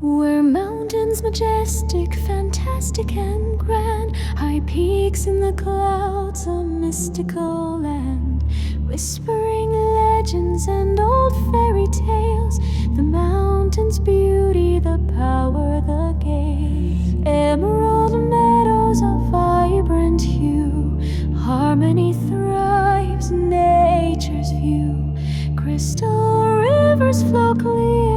Where mountains majestic, fantastic and grand, high peaks in the clouds, a mystical land, whispering legends and old fairy tales, the mountain's beauty, the power, the gaze. Emerald meadows of vibrant hue, harmony thrives, nature's view. Crystal rivers flow clear,